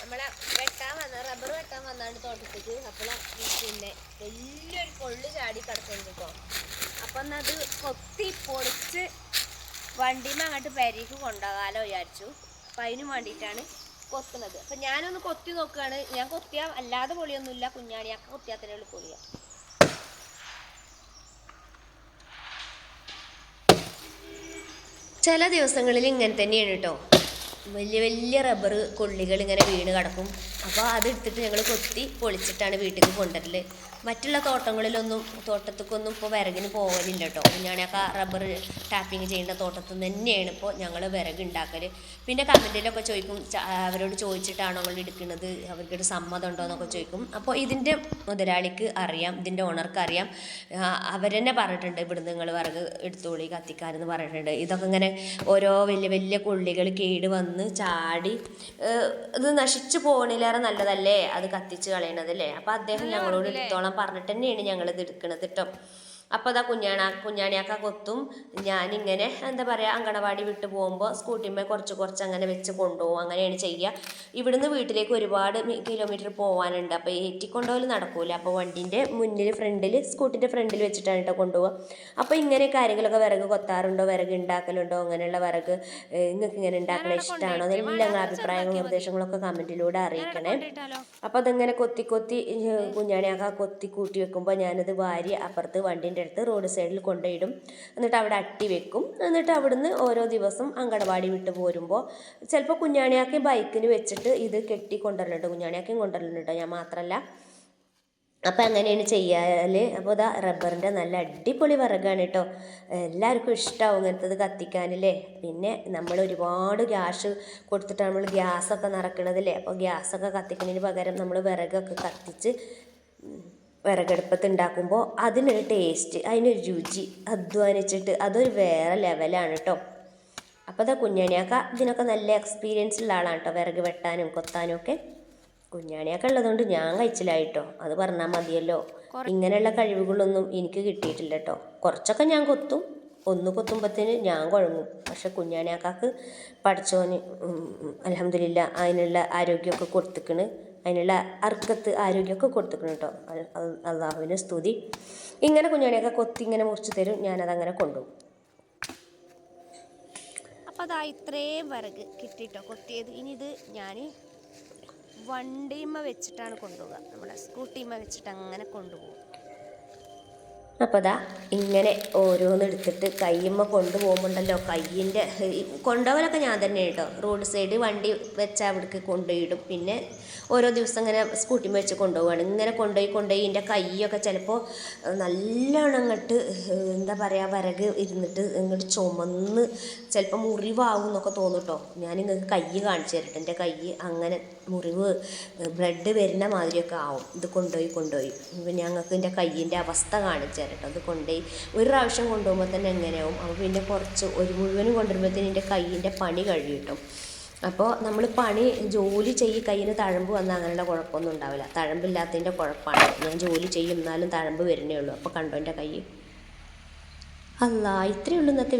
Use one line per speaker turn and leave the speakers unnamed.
നമ്മളെ റബ്ബർ വെട്ടാൻ വന്നാണ്ട് തോട്ടത്തേക്ക്. അപ്പോൾ പിന്നെ വലിയൊരു കൊള്ളു ചാടി കിടക്കുന്നുണ്ട് കേട്ടോ. അപ്പം അത് കൊത്തി പൊളിച്ച് വണ്ടിമ അങ്ങോട്ട് പെരേക്ക് കൊണ്ടുപോകാലോ വിചാരിച്ചു. അപ്പം അതിന് വേണ്ടിയിട്ടാണ് കൊത്തുന്നത്. അപ്പം ഞാനൊന്ന് കൊത്തി നോക്കുകയാണ്. ഞാൻ കൊത്തിയാൽ അല്ലാതെ പൊളിയൊന്നുമില്ല, കുഞ്ഞാണിയൊക്കെ കൊത്തിയാൽ തന്നെ ഉള്ളു പൊളിയ. ചില ദിവസങ്ങളിൽ ഇങ്ങനെ തന്നെയാണ് കേട്ടോ. വലിയ വലിയ റബ്ബർ കൊള്ളികൾ ഇങ്ങനെ വീണ് കിടക്കും. അപ്പോൾ അതെടുത്തിട്ട് ഞങ്ങൾ കൊത്തി പൊളിച്ചിട്ടാണ് വീട്ടിലേക്ക് കൊണ്ടുവരല്. മറ്റുള്ള തോട്ടത്തേക്കൊന്നും ഇപ്പോൾ വിറകിന് പോകലില്ല കേട്ടോ. ഞാനൊക്കെ റബ്ബർ ടാപ്പിങ് ചെയ്യുന്ന തോട്ടത്തിൽ നിന്ന് തന്നെയാണ് ഇപ്പോൾ ഞങ്ങൾ വിറക് ഉണ്ടാക്കൽ. പിന്നെ കമൻറ്റിലൊക്കെ ചോദിക്കും, അവരോട് ചോദിച്ചിട്ടാണോ നിങ്ങൾ എടുക്കുന്നത്, അവർക്കൊരു സമ്മതം ഉണ്ടോ എന്നൊക്കെ ചോദിക്കും. അപ്പോൾ ഇതിൻ്റെ മുതലാളിക്ക് അറിയാം, ഇതിൻ്റെ ഓണർക്ക് അറിയാം. അവരെന്നെ പറഞ്ഞിട്ടുണ്ട്, ഇവിടുന്ന് നിങ്ങൾ വിറക് എടുത്തോളി കത്തിക്കാരെന്ന് പറഞ്ഞിട്ടുണ്ട്. ഇതൊക്കെ ഇങ്ങനെ ഓരോ വലിയ വലിയ കൊള്ളികൾ കേട് വന്ന് ചാടി ഇത് നശിച്ചു പോകണില്ലേറെ നല്ലതല്ലേ അത് കത്തിച്ച് കളയണതല്ലേ. അപ്പോൾ അദ്ദേഹം ഞങ്ങളോട് എടുത്തോളാം പറഞ്ഞിട്ട് തന്നെയാണ് ഞങ്ങളിത് എടുക്കണത് കേട്ടോ. അപ്പോൾ അതാ കുഞ്ഞാണിയാക്ക കൊത്തും. ഞാനിങ്ങനെ എന്താ പറയുക, അങ്കണവാടി വിട്ട് പോകുമ്പോൾ സ്കൂട്ടിന്മേൽ കുറച്ച് അങ്ങനെ വെച്ച് കൊണ്ടുപോകും. അങ്ങനെയാണ് ചെയ്യുക. ഇവിടുന്ന് വീട്ടിലേക്ക് ഒരുപാട് കിലോമീറ്റർ പോകാനുണ്ട്. അപ്പോൾ ഏറ്റിക്കൊണ്ടുപോകൽ നടക്കൂല. അപ്പോൾ വണ്ടീൻ്റെ മുന്നിൽ സ്കൂട്ടിൻ്റെ ഫ്രണ്ടിൽ വെച്ചിട്ടാണ് കേട്ടോ കൊണ്ടുപോകുക. അപ്പോൾ ഇങ്ങനെ കാര്യങ്ങളൊക്കെ വിറക് കൊത്താറുണ്ടോ, വിറക് ഉണ്ടാക്കലുണ്ടോ, അങ്ങനെയുള്ള വിറക് നിങ്ങൾക്ക് ഇങ്ങനെ ഉണ്ടാക്കണ ഇഷ്ടമാണോ എന്നെല്ലാം നിങ്ങളുടെ അഭിപ്രായങ്ങളും നിർദ്ദേശങ്ങളൊക്കെ കമൻറ്റിലൂടെ അറിയിക്കണേ. അപ്പോൾ അതിങ്ങനെ കൊത്തി കുഞ്ഞാണിയാക്ക കൊത്തി കൂട്ടി വെക്കുമ്പോൾ ഞാനത് വാരി അപ്പുറത്ത് വണ്ടീൻ്റെ അടുത്ത് റോഡ് സൈഡിൽ കൊണ്ടുപോയിടും. എന്നിട്ട് അവിടെ അട്ടി വെക്കും. എന്നിട്ട് അവിടുന്ന് ഓരോ ദിവസം അങ്കണവാടി വിട്ട് പോരുമ്പോൾ ചിലപ്പോൾ കുഞ്ഞാണിയാക്കി ബൈക്കിന് വെച്ചിട്ട് ഇത് കെട്ടി കൊണ്ടുവരലുണ്ട്. കുഞ്ഞാണിയാക്കിയും കൊണ്ടുവരലുണ്ട്, ഞാൻ മാത്രമല്ല. അപ്പം അങ്ങനെയാണ് ചെയ്യാൽ. അപ്പോൾ ഇതാ റബ്ബറിൻ്റെ നല്ല അടിപൊളി വിറകാണ് കേട്ടോ. എല്ലാവർക്കും ഇഷ്ടമാവും ഇങ്ങനത്തത് കത്തിക്കാനല്ലേ. പിന്നെ നമ്മൾ ഒരുപാട് ക്യാഷ് കൊടുത്തിട്ട് നമ്മൾ ഗ്യാസൊക്കെ നിറക്കണതല്ലേ. അപ്പോൾ ഗ്യാസൊക്കെ കത്തിക്കുന്നതിന് പകരം നമ്മൾ വിറകൊക്കെ കത്തിച്ച് വിറകടുപ്പത്ത് ഉണ്ടാക്കുമ്പോൾ അതിനൊരു ടേസ്റ്റ്, അതിനൊരു രുചി, അധ്വാനിച്ചിട്ട് അതൊരു വേറെ ലെവലാണ് കേട്ടോ. അപ്പോൾ അതാ കുഞ്ഞാണിയാക്ക ഇതിനൊക്കെ നല്ല എക്സ്പീരിയൻസ് ഉള്ള ആളാണ് കേട്ടോ, വിറക് വെട്ടാനും കൊത്താനും ഒക്കെ. കുഞ്ഞാണിയൊക്കെ ഉള്ളതുകൊണ്ട് ഞാൻ കഴിച്ചില്ലായിട്ടോ, അത് പറഞ്ഞാൽ മതിയല്ലോ. ഇങ്ങനെയുള്ള കഴിവുകളൊന്നും എനിക്ക് കിട്ടിയിട്ടില്ല കേട്ടോ. കുറച്ചൊക്കെ ഞാൻ കൊത്തും, ഒന്ന് കൊത്തുമ്പത്തിന് ഞാൻ കുഴങ്ങും. പക്ഷെ കുഞ്ഞാണിയാക്കാക്ക് പഠിച്ചോന് അൽഹംദുലില്ലാ അതിനുള്ള ആരോഗ്യമൊക്കെ കൊടുത്തിക്കണ്, അതിനുള്ള അർക്കത്ത് ആരോഗ്യമൊക്കെ കൊടുത്തിക്കണം കേട്ടോ. അള്ളാഹുവിന് സ്തുതി. ഇങ്ങനെ കുഞ്ഞാണിയൊക്കെ കൊത്തി ഇങ്ങനെ മുറിച്ച് തരും, ഞാനതങ്ങനെ കൊണ്ടുപോകും. അപ്പോൾ അതാ ഇത്രയും വിറക് കിട്ടിയിട്ടോ കൊത്തിയത്. ഇനി ഇത് ഞാൻ വണ്ടിമ്മ വെച്ചിട്ടാണ് കൊണ്ടുപോകുക, നമ്മുടെ സ്കൂട്ടിമ്മ വെച്ചിട്ട് അങ്ങനെ കൊണ്ടുപോകും. അപ്പോൾ അതാ ഇങ്ങനെ ഓരോന്നെടുത്തിട്ട് കയ്യുമ്മ കൊണ്ടുപോകുമ്പോണ്ടല്ലോ, കയ്യിൻ്റെ കൊണ്ടുപോകലൊക്കെ ഞാൻ തന്നെ കേട്ടോ. റോഡ് സൈഡ് വണ്ടി വെച്ചാൽ അവിടേക്ക് കൊണ്ടുപോയിടും. പിന്നെ ഓരോ ദിവസം ഇങ്ങനെ സ്കൂട്ടിമ്മ വെച്ച് കൊണ്ടുപോവുകയാണ്. ഇങ്ങനെ കൊണ്ടുപോയി എൻ്റെ കൈയൊക്കെ ചിലപ്പോൾ നല്ലോണം അങ്ങോട്ട് എന്താ പറയുക, വിറക് ഇരുന്നിട്ട് ഇങ്ങോട്ട് ചുമന്ന് ചിലപ്പോൾ മുറിവാകും എന്നൊക്കെ തോന്നും കേട്ടോ. ഞാൻ നിങ്ങൾക്ക് കൈ കാണിച്ചു തരട്ടെ. എൻ്റെ കൈ അങ്ങനെ മുറിവ് ബ്ലഡ് വരുന്ന മാതിരിയൊക്കെ ആവും ഇത് കൊണ്ടുപോയി. ഞങ്ങൾക്ക് എൻ്റെ കയ്യിൻ്റെ അവസ്ഥ കാണിച്ചു തരട്ടോ. അത് കൊണ്ടുപോയി ഒരു പ്രാവശ്യം കൊണ്ടുപോകുമ്പോൾ തന്നെ എങ്ങനെയാവും. അപ്പോൾ പിന്നെ ഒരു മുഴുവനും കൊണ്ടുവരുമ്പോഴത്തേന് എൻ്റെ കയ്യിൻ്റെ പണി കഴിയും കേട്ടോ. അപ്പോൾ നമ്മൾ ജോലി കയ്യിന് തഴമ്പ് വന്നാൽ അങ്ങനെയുള്ള കുഴപ്പമൊന്നും ഉണ്ടാവില്ല. തഴമ്പില്ലാത്തതിൻ്റെ കുഴപ്പമാണ്. ഞാൻ ജോലി ചെയ്യും എന്നാലും തഴമ്പ് വരുന്നേ ഉള്ളൂ. അപ്പോൾ കണ്ടോ എൻ്റെ കൈ. അല്ലാ, ഇത്രയേ ഉള്ളൂ ഇന്നത്തെ